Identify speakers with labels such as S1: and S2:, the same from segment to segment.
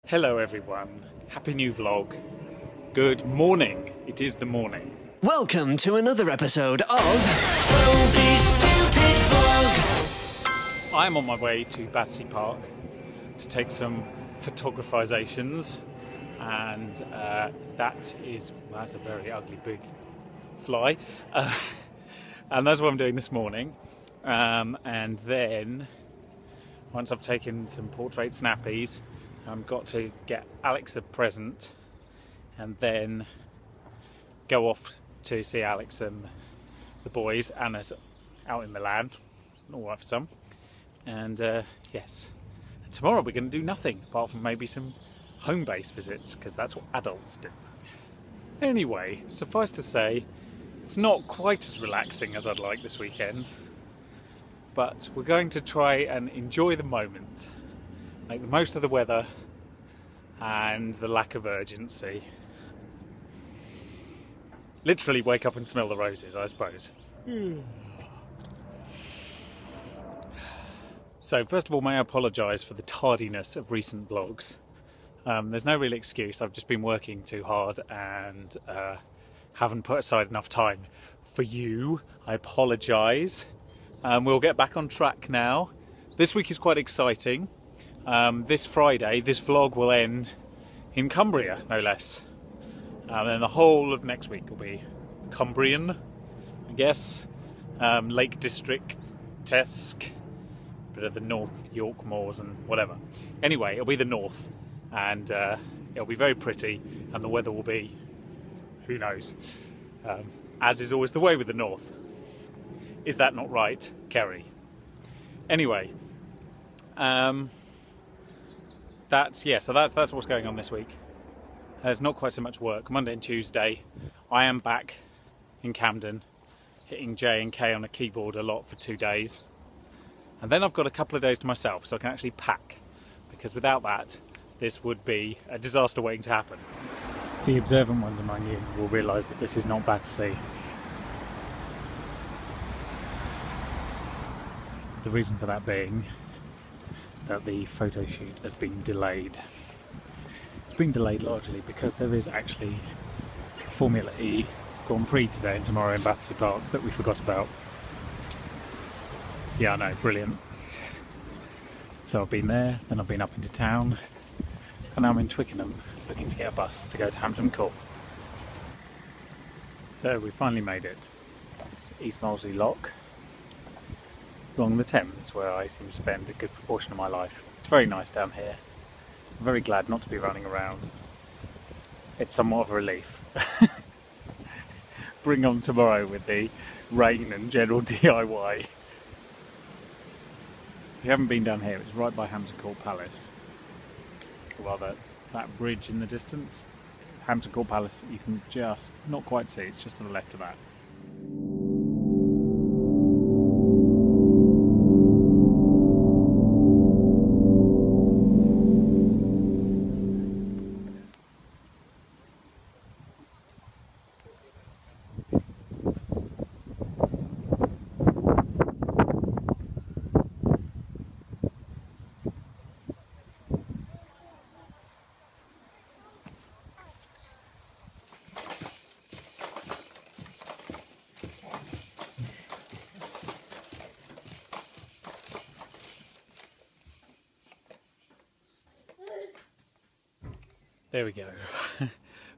S1: Hello everyone, happy new vlog. Good morning, it is the morning.
S2: Welcome to another episode of Toby's Stupid Vlog.
S1: I'm on my way to Battersea Park to take some photographizations, and that's a very ugly big fly, and that's what I'm doing this morning. And then once I've taken some portrait snappies, I've got to get Alex a present and then go off to see Alex and the boys. Anna's out in Milan, alright for some. And yes, and tomorrow we're going to do nothing apart from maybe some home-based visits, because that's what adults do. Anyway, suffice to say, it's not quite as relaxing as I'd like this weekend, but we're going to try and enjoy the moment. Make the most of the weather and the lack of urgency. Literally wake up and smell the roses, I suppose. So first of all, may I apologise for the tardiness of recent vlogs. There's no real excuse. I've just been working too hard and haven't put aside enough time for you. I apologise. We'll get back on track now. This week is quite exciting. This Friday, this vlog will end in Cumbria, no less. And then the whole of next week will be Cumbrian, I guess. Lake District-esque. Bit of the North York Moors and whatever. Anyway, it'll be the north. And it'll be very pretty. And the weather will be, who knows. As is always the way with the north. Is that not right, Kerry? Anyway. That's what's going on this week. There's not quite so much work. Monday and Tuesday, I am back in Camden, hitting J and K on a keyboard a lot for 2 days. And then I've got a couple of days to myself, so I can actually pack. Because without that, this would be a disaster waiting to happen. The observant ones among you will realise that this is not Battersea. The reason for that being that the photo shoot has been delayed. It's been delayed largely because there is actually Formula E Grand Prix today and tomorrow in Battersea Park that we forgot about. Yeah, I know, brilliant. So I've been there, then I've been up into town, and now I'm in Twickenham looking to get a bus to go to Hampton Court. So we finally made it. This is East Molesey Lock, along the Thames, where I seem to spend a good proportion of my life. It's very nice down here. I'm very glad not to be running around. It's somewhat of a relief. Bring on tomorrow with the rain and general DIY. If you haven't been down here, it's right by Hampton Court Palace. Or rather, that bridge in the distance. Hampton Court Palace, you can just not quite see, it's just to the left of that. There we go.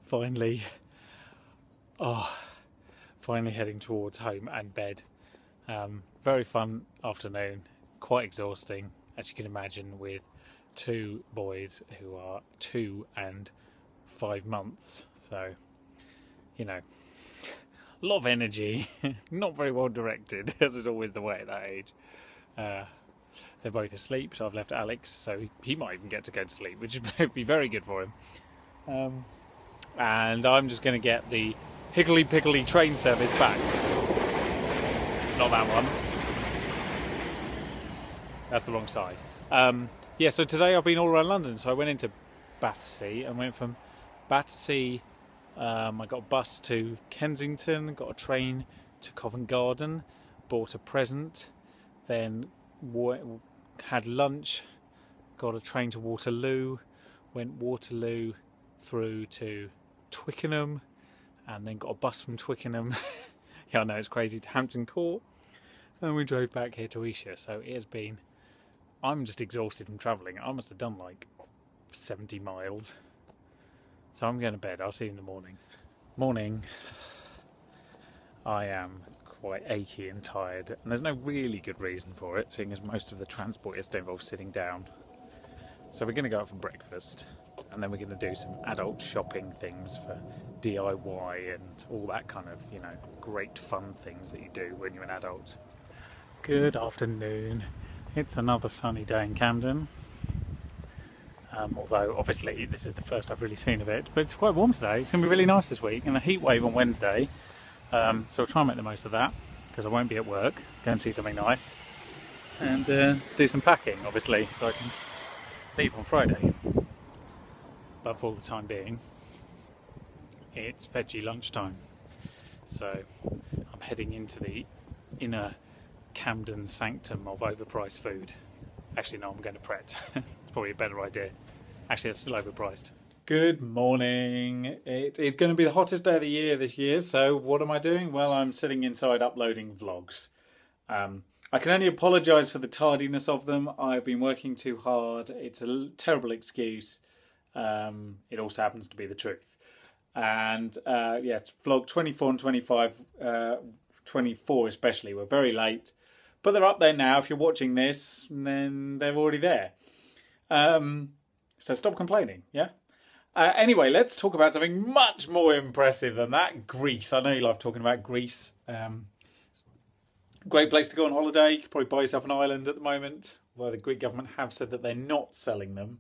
S1: Finally heading towards home and bed. Very fun afternoon, quite exhausting, as you can imagine, with 2 boys who are 2 and 5 months. So, you know, a lot of energy, not very well directed, as is always the way at that age. They're both asleep, so I've left Alex, so he might even get to go to sleep, which would be very good for him. And I'm just going to get the higgledy-piggledy train service back. Not that one. That's the wrong side. Yeah, so today I've been all around London. So I went into Battersea and went from Battersea. I got a bus to Kensington, got a train to Covent Garden, bought a present, then had lunch, got a train to Waterloo, went Waterloo through to Twickenham, and then got a bus from Twickenham. Yeah, I know it's crazy, to Hampton Court, and we drove back here to Esher. So it has been. I'm just exhausted from travelling. I must have done like 70 miles. So I'm going to bed. I'll see you in the morning. Morning. I am quite achy and tired, and there's no really good reason for it, seeing as most of the transport yesterday involved sitting down. So we're going to go out for breakfast, and then we're going to do some adult shopping things for DIY and all that kind of, you know, great fun things that you do when you're an adult. Good afternoon. It's another sunny day in Camden. Although obviously this is the first I've really seen of it, but it's quite warm today. It's going to be really nice this week, and a heat wave on Wednesday. So we'll try and make the most of that, because I won't be at work. Go and see something nice, and do some packing, obviously, so I can leave on Friday. But for the time being, it's veggie lunchtime. So I'm heading into the inner Camden sanctum of overpriced food. Actually, no, I'm going to Pret. It's probably a better idea. Actually, it's still overpriced. Good morning. It is going to be the hottest day of the year this year, so what am I doing? Well, I'm sitting inside uploading vlogs. I can only apologise for the tardiness of them. I've been working too hard. It's a terrible excuse. It also happens to be the truth. And yeah, it's vlog 24 and 25, 24 especially, were very late. But they're up there now. If you're watching this, then they're already there. So stop complaining, yeah? Anyway, let's talk about something much more impressive than that. Greece. I know you love talking about Greece. Great place to go on holiday. You could probably buy yourself an island at the moment. Although the Greek government have said that they're not selling them.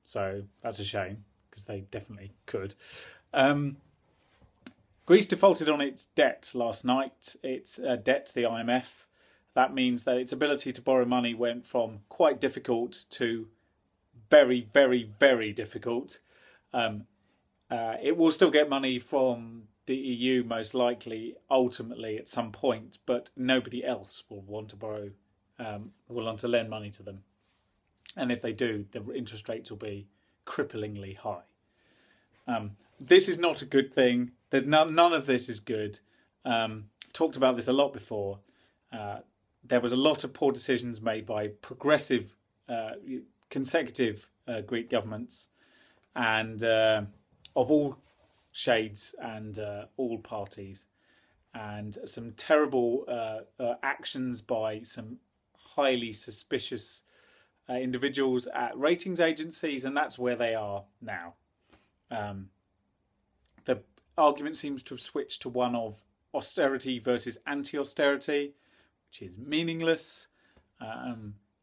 S1: So that's a shame, because they definitely could. Greece defaulted on its debt last night. Its debt to the IMF. That means that its ability to borrow money went from quite difficult to very, very, very difficult. It will still get money from the EU, most likely, ultimately at some point, but nobody else will want to borrow, will want to lend money to them. And if they do, the interest rates will be cripplingly high. This is not a good thing. There's none of this is good. I've talked about this a lot before. There was a lot of poor decisions made by progressive, consecutive Greek governments, and of all shades and all parties, and some terrible actions by some highly suspicious individuals at ratings agencies, and that's where they are now. The argument seems to have switched to one of austerity versus anti-austerity, which is meaningless.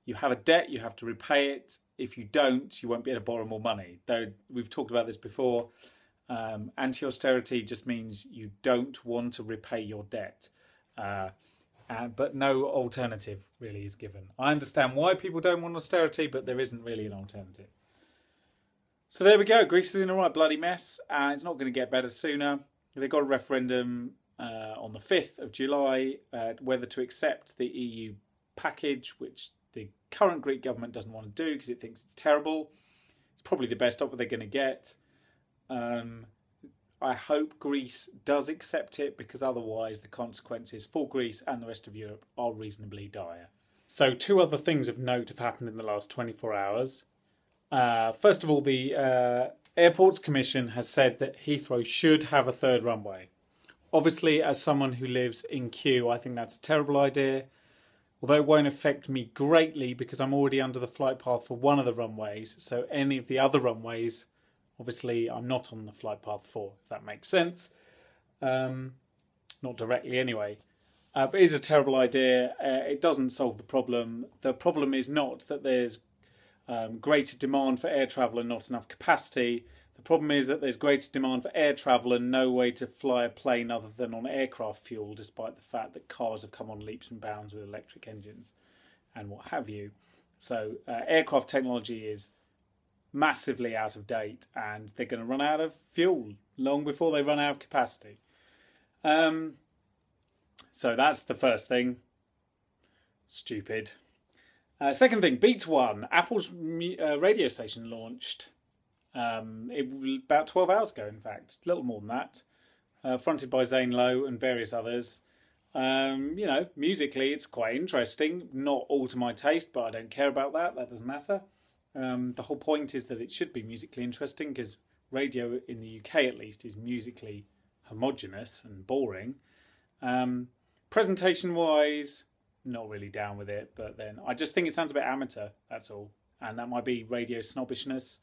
S1: You have a debt, you have to repay it. If you don't, you won't be able to borrow more money. Though we've talked about this before, anti-austerity just means you don't want to repay your debt. But no alternative really is given. I understand why people don't want austerity, but there isn't really an alternative. So there we go. Greece is in a right bloody mess. It's not going to get better sooner. They got a referendum on the 5th of July whether to accept the EU package, which the current Greek government doesn't want to do because it thinks it's terrible. It's probably the best offer they're going to get. I hope Greece does accept it, because otherwise the consequences for Greece and the rest of Europe are reasonably dire. So 2 other things of note have happened in the last 24 hours. First of all, the Airports Commission has said that Heathrow should have a 3rd runway. Obviously, as someone who lives in Kew, I think that's a terrible idea. Although it won't affect me greatly, because I'm already under the flight path for one of the runways. So any of the other runways, obviously, I'm not on the flight path for, if that makes sense. Not directly anyway. But it is a terrible idea. It doesn't solve the problem. The problem is not that there's greater demand for air travel and not enough capacity. The problem is that there's greater demand for air travel and no way to fly a plane other than on aircraft fuel, despite the fact that cars have come on leaps and bounds with electric engines and what have you. So aircraft technology is massively out of date, and they're going to run out of fuel long before they run out of capacity. So that's the first thing. Stupid. Second thing, Beats 1, Apple's radio station launched about 12 hours ago, in fact, a little more than that. Fronted by Zane Lowe and various others. You know, musically it's quite interesting. Not all to my taste, but I don't care about that. That doesn't matter. The whole point is that it should be musically interesting, because radio in the UK at least is musically homogenous and boring. Presentation-wise, not really down with it, but then I just think it sounds a bit amateur, that's all. And that might be radio snobbishness.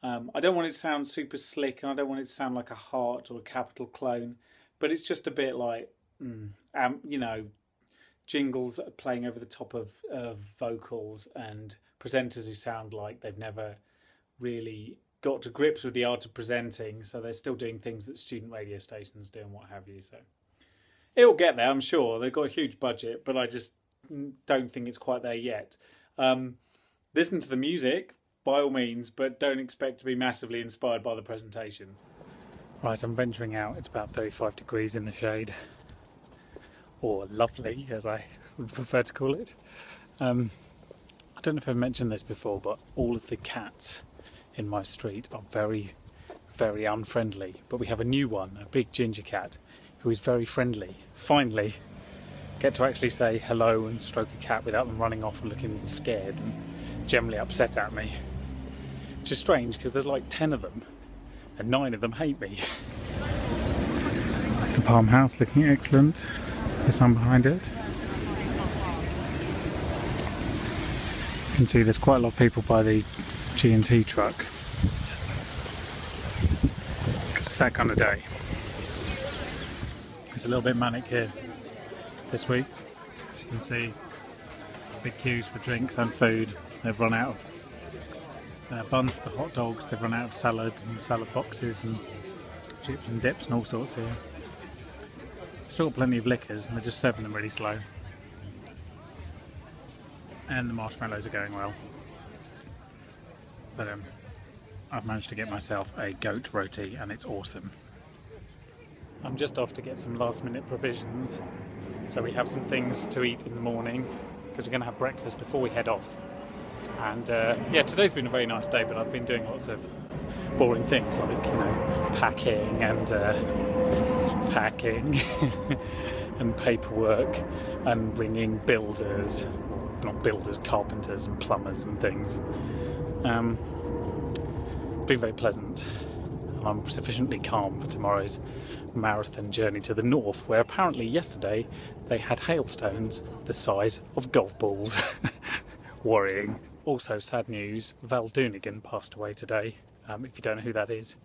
S1: I don't want it to sound super slick, and I don't want it to sound like a Heart or a Capital clone, but it's just a bit like, you know, jingles playing over the top of vocals and presenters who sound like they've never really got to grips with the art of presenting, so they're still doing things that student radio stations do and what have you. So it'll get there, I'm sure. They've got a huge budget, but I just don't think it's quite there yet. Listen to the music, by all means, but don't expect to be massively inspired by the presentation. Right, I'm venturing out. It's about 35 degrees in the shade. Or lovely, as I would prefer to call it. I don't know if I've mentioned this before, but all of the cats in my street are very, very unfriendly. But we have a new one, a big ginger cat, who is very friendly. Finally, get to actually say hello and stroke a cat without them running off and looking scared and generally upset at me. Which is strange, because there's like 10 of them, and 9 of them hate me. That's the Palm House, looking excellent. The sun behind it. You can see there's quite a lot of people by the G&T truck, because it's that kind of day. It's a little bit manic here this week. As you can see, big queues for drinks and food. They've run out of buns for hot dogs, they've run out of salad and salad boxes and chips and dips and all sorts here. Still got plenty of liquors, and they're just serving them really slow. And the marshmallows are going well. But I've managed to get myself a goat roti, and it's awesome. I'm just off to get some last minute provisions, so we have some things to eat in the morning, because we're going to have breakfast before we head off. And yeah, today's been a very nice day, but I've been doing lots of boring things, like, you know, packing and and paperwork and ringing builders, not builders, carpenters and plumbers and things. It's been very pleasant, and I'm sufficiently calm for tomorrow's marathon journey to the north, where apparently yesterday they had hailstones the size of golf balls. Worrying. Also, sad news, Val Doonigan passed away today. If you don't know who that is,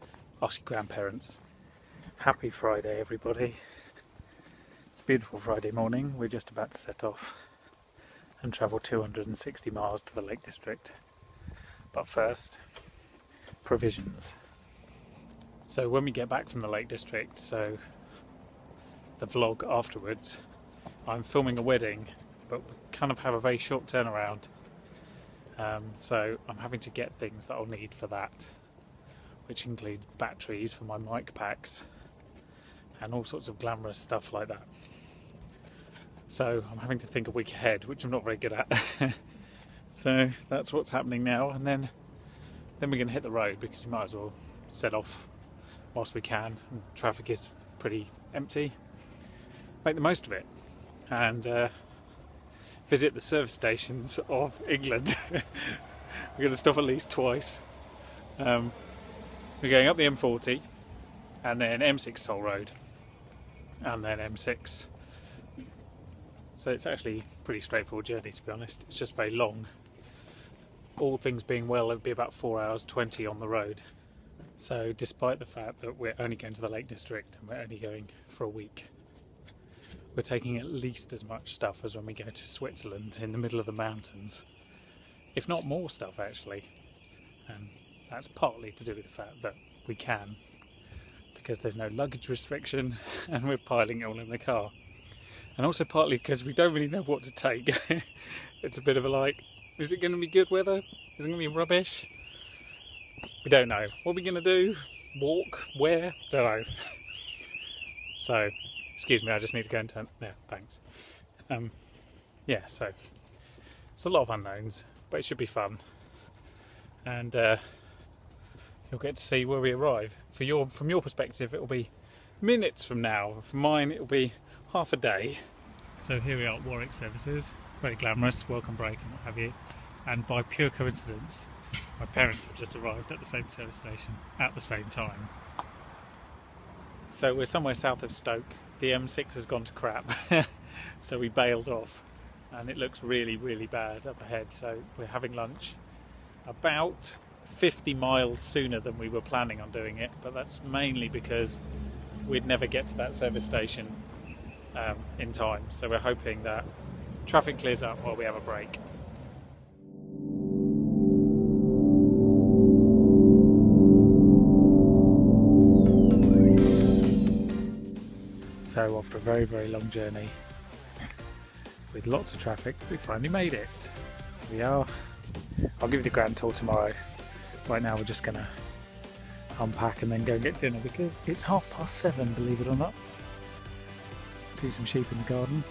S1: ask your grandparents. Happy Friday, everybody. It's a beautiful Friday morning. We're just about to set off and travel 260 miles to the Lake District. But first, provisions. So when we get back from the Lake District, so the vlog afterwards, I'm filming a wedding, but we kind of have a very short turnaround. So I'm having to get things that I'll need for that, which include batteries for my mic packs and all sorts of glamorous stuff like that. So I'm having to think a week ahead, which I'm not very good at. So that's what's happening now, and then we're going to hit the road, because you might as well set off whilst we can. And traffic is pretty empty. Make the most of it, and visit the service stations of England. We're going to stop at least twice. We're going up the M40, and then M6 toll road, and then M6. So it's actually a pretty straightforward journey, to be honest. It's just very long. All things being well, it'd be about 4 hours 20 on the road. So despite the fact that we're only going to the Lake District and we're only going for a week, we're taking at least as much stuff as when we go to Switzerland in the middle of the mountains, if not more stuff actually. And that's partly to do with the fact that we can, because there's no luggage restriction and we're piling it all in the car. And also partly because we don't really know what to take. It's a bit of a like, is it going to be good weather? Is it going to be rubbish? We don't know. What are we going to do? Walk? Where? Don't know. So, excuse me, I just need to go and turn... Yeah, thanks. Yeah, so It's a lot of unknowns, but it should be fun. And you'll get to see where we arrive. From your perspective, it'll be minutes from now. From mine, it'll be half a day. So here we are at Warwick Services. Very glamorous, welcome break and what have you. And by pure coincidence, my parents have just arrived at the same service station at the same time. So we're somewhere south of Stoke. The M6 has gone to crap, so we bailed off. And it looks really, really bad up ahead. So we're having lunch about 50 miles sooner than we were planning on doing it. But that's mainly because we'd never get to that service station in time. So we're hoping that traffic clears up while we have a break. So after a very, very long journey with lots of traffic, we finally made it. Here we are. I'll give you the grand tour tomorrow. Right now we're just going to unpack and then go and get dinner because it's 7:30, believe it or not. See some sheep in the garden.